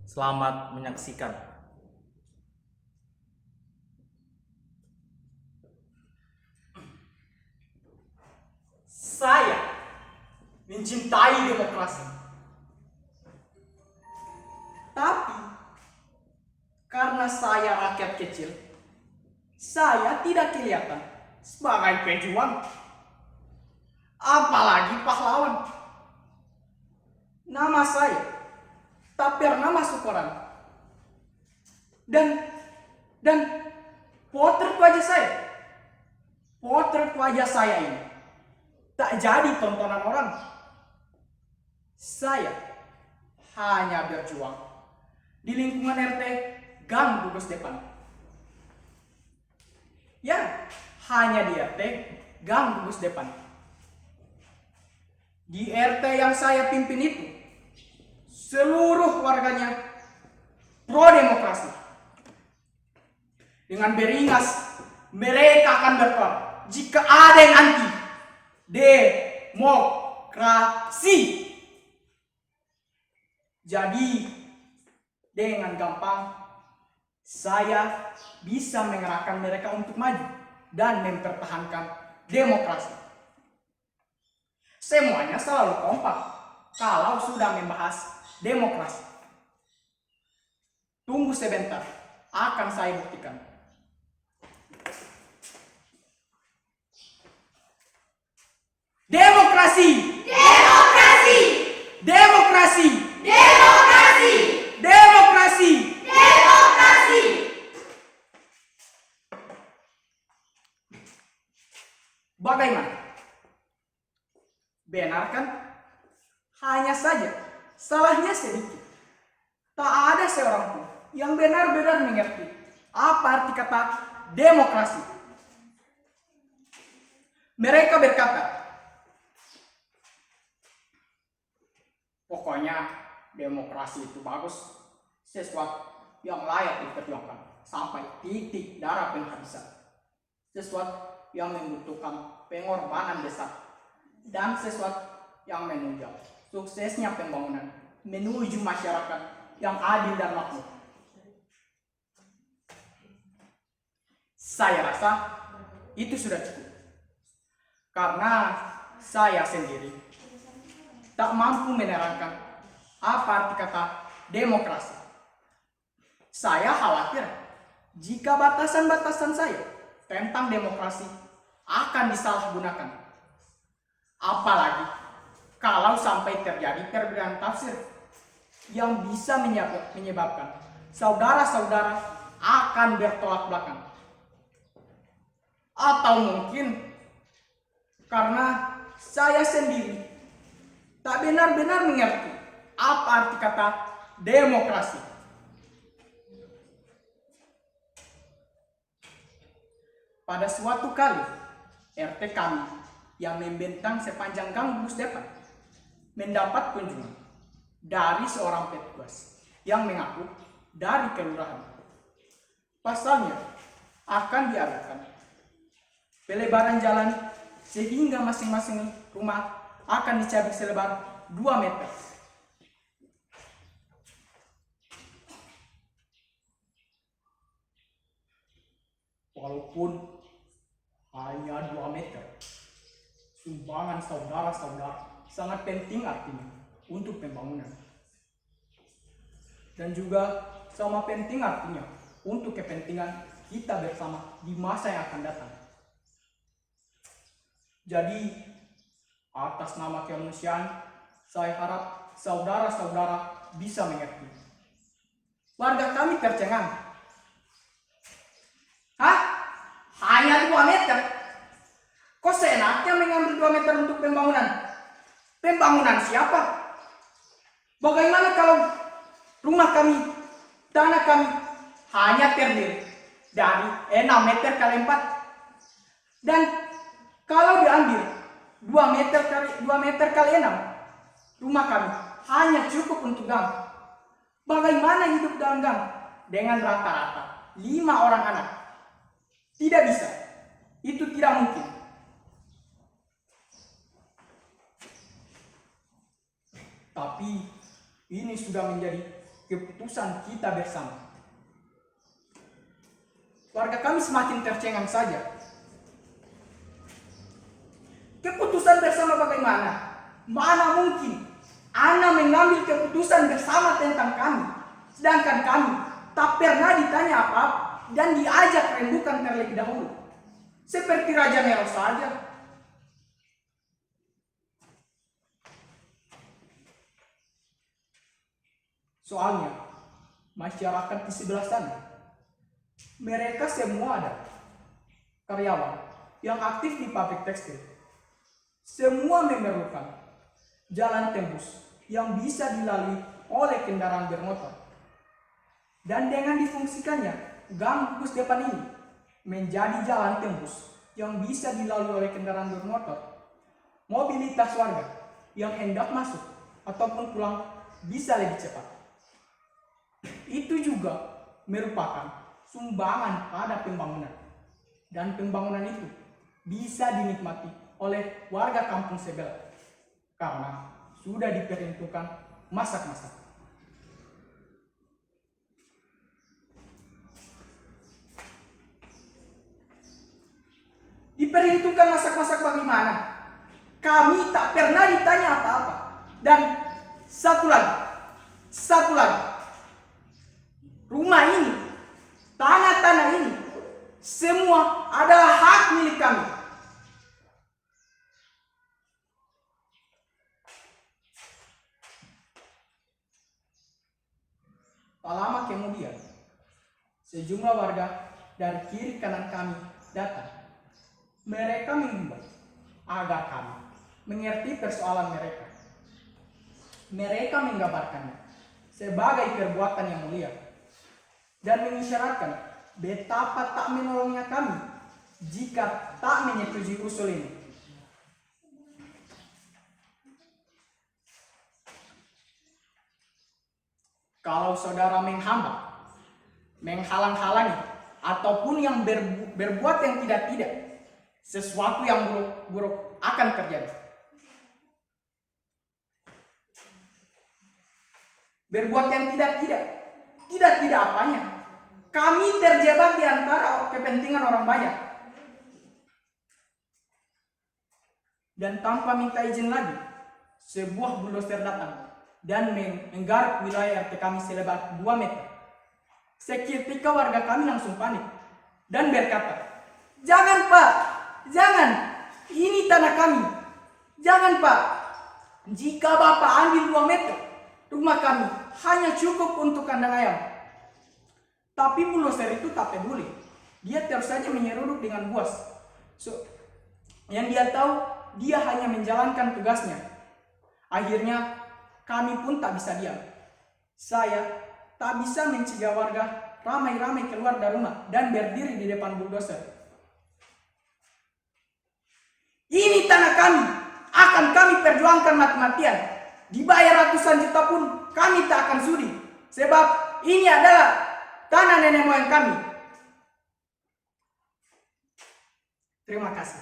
Selamat menyaksikan. Saya mencintai demokrasi. Tapi karena saya rakyat kecil, saya tidak kelihatan sebagai pejuang, apalagi pahlawan. Nama saya tak pernah masuk koran. Dan potret wajah saya ini tak jadi tontonan orang. Saya hanya berjuang di lingkungan RT Gang Gugus Depan. Ya, hanya di RT Gang Gugus Depan. Di RT yang saya pimpin itu, seluruh warganya pro demokrasi. Dengan beringas, mereka akan berperang jika ada yang anti demokrasi. Jadi, dengan gampang, saya bisa mengerahkan mereka untuk maju dan mempertahankan demokrasi. Semuanya selalu kompak kalau sudah membahas demokrasi. Tunggu sebentar, akan saya buktikan. Demokrasi! Demokrasi! Demokrasi! Demokrasi! Demokrasi! Demokrasi! Bagaimana? Benar kan? Hanya saja, salahnya sedikit. Tak ada seorang pun yang benar-benar mengerti apa arti kata demokrasi. Mereka berkata, pokoknya demokrasi itu bagus, sesuatu yang layak diperjuangkan sampai titik darah penghabisan, sesuatu yang membutuhkan pengorbanan besar, dan sesuatu yang menunjang suksesnya pembangunan menuju masyarakat yang adil dan makmur. Saya rasa itu sudah cukup, karena saya sendiri tak mampu menerangkan apa arti kata demokrasi. Saya khawatir jika batasan-batasan saya tentang demokrasi akan disalahgunakan. Apalagi kalau sampai terjadi perbedaan tafsir yang bisa menyebabkan saudara-saudara akan bertolak belakang. Atau mungkin karena saya sendiri tak benar-benar mengerti apa arti kata demokrasi. Pada suatu kali, RT kami yang membentang sepanjang Gang Gugus Depan mendapat kunjungan dari seorang petugas yang mengaku dari kelurahan. Pasalnya akan diadakan pelebaran jalan sehingga masing-masing rumah akan dicabik selebar 2 meter. Walaupun hanya 2 meter, sumbangan saudara-saudara sangat penting artinya untuk pembangunan. Dan juga sama penting artinya untuk kepentingan kita bersama di masa yang akan datang. Jadi, atas nama kemanusiaan, saya harap saudara-saudara bisa mengerti. Warga kami tercengang. Hah? Hanya 2 meter? Kok seenaknya mengambil 2 meter untuk pembangunan? Pembangunan siapa? Bagaimana kalau rumah kami, tanah kami hanya terdiri dari 6 meter kali 4? Dan kalau diambil 2 meter kali 6, rumah kami hanya cukup untuk gang. Bagaimana hidup dalam gang dengan rata-rata 5 orang anak? Tidak bisa. Itu tidak mungkin. Tapi ini sudah menjadi keputusan kita bersama. Warga kami semakin tercengang saja. Keputusan bersama bagaimana? Mana mungkin Ana mengambil keputusan bersama tentang kami, sedangkan kami tak pernah ditanya apa-apa dan diajak rembukan terlebih dahulu. Seperti Raja Nero saja. Soalnya, masyarakat di sebelah sana, mereka semua ada karyawan yang aktif di pabrik tekstil. Semua memerlukan jalan tembus yang bisa dilalui oleh kendaraan bermotor. Dan dengan difungsikannya, gang gugus depan ini menjadi jalan tembus yang bisa dilalui oleh kendaraan bermotor. Mobilitas warga yang hendak masuk ataupun pulang bisa lebih cepat. Itu juga merupakan sumbangan pada pembangunan. Dan pembangunan itu bisa dinikmati oleh warga kampung sebelah karena sudah diperuntukkan masak-masak. Diperhitungkan masak-masak bagaimana? Kami tak pernah ditanya apa-apa. Dan satu lagi, rumah ini, tanah-tanah ini, semua adalah hak milik kami. Tak lama kemudian, sejumlah warga dari kiri kanan kami datang. Mereka mengimbau agar kami mengerti persoalan mereka. Mereka menggambarkannya sebagai perbuatan yang mulia dan mengisyaratkan betapa tak menolongnya kami jika tak menyetujui usul ini. Kalau saudara menghalang-halangi, ataupun yang berbuat yang tidak-tidak, sesuatu yang buruk akan terjadi. Berbuat yang tidak apanya. Kami terjebak di antara kepentingan orang banyak. Dan tanpa minta izin lagi, sebuah bulldozer datang dan menggaruk wilayah RT kami selebar 2 meter. Seketika warga kami langsung panik dan berkata, "Jangan Pak, jangan, ini tanah kami. Jangan Pak, jika Bapak ambil 2 meter, rumah kami hanya cukup untuk kandang ayam." Tapi bulldozer itu tak peduli. Dia terus saja menyeruduk dengan buas. Yang dia tahu, dia hanya menjalankan tugasnya. Akhirnya kami pun tak bisa diam. Saya tak bisa mencegah warga ramai-ramai keluar dari rumah dan berdiri di depan bulldozer. "Ini tanah kami, akan kami perjuangkan mati-matian. Dibayar ratusan juta pun kami tak akan sudi. Sebab ini adalah tanah nenek moyang kami." Terima kasih.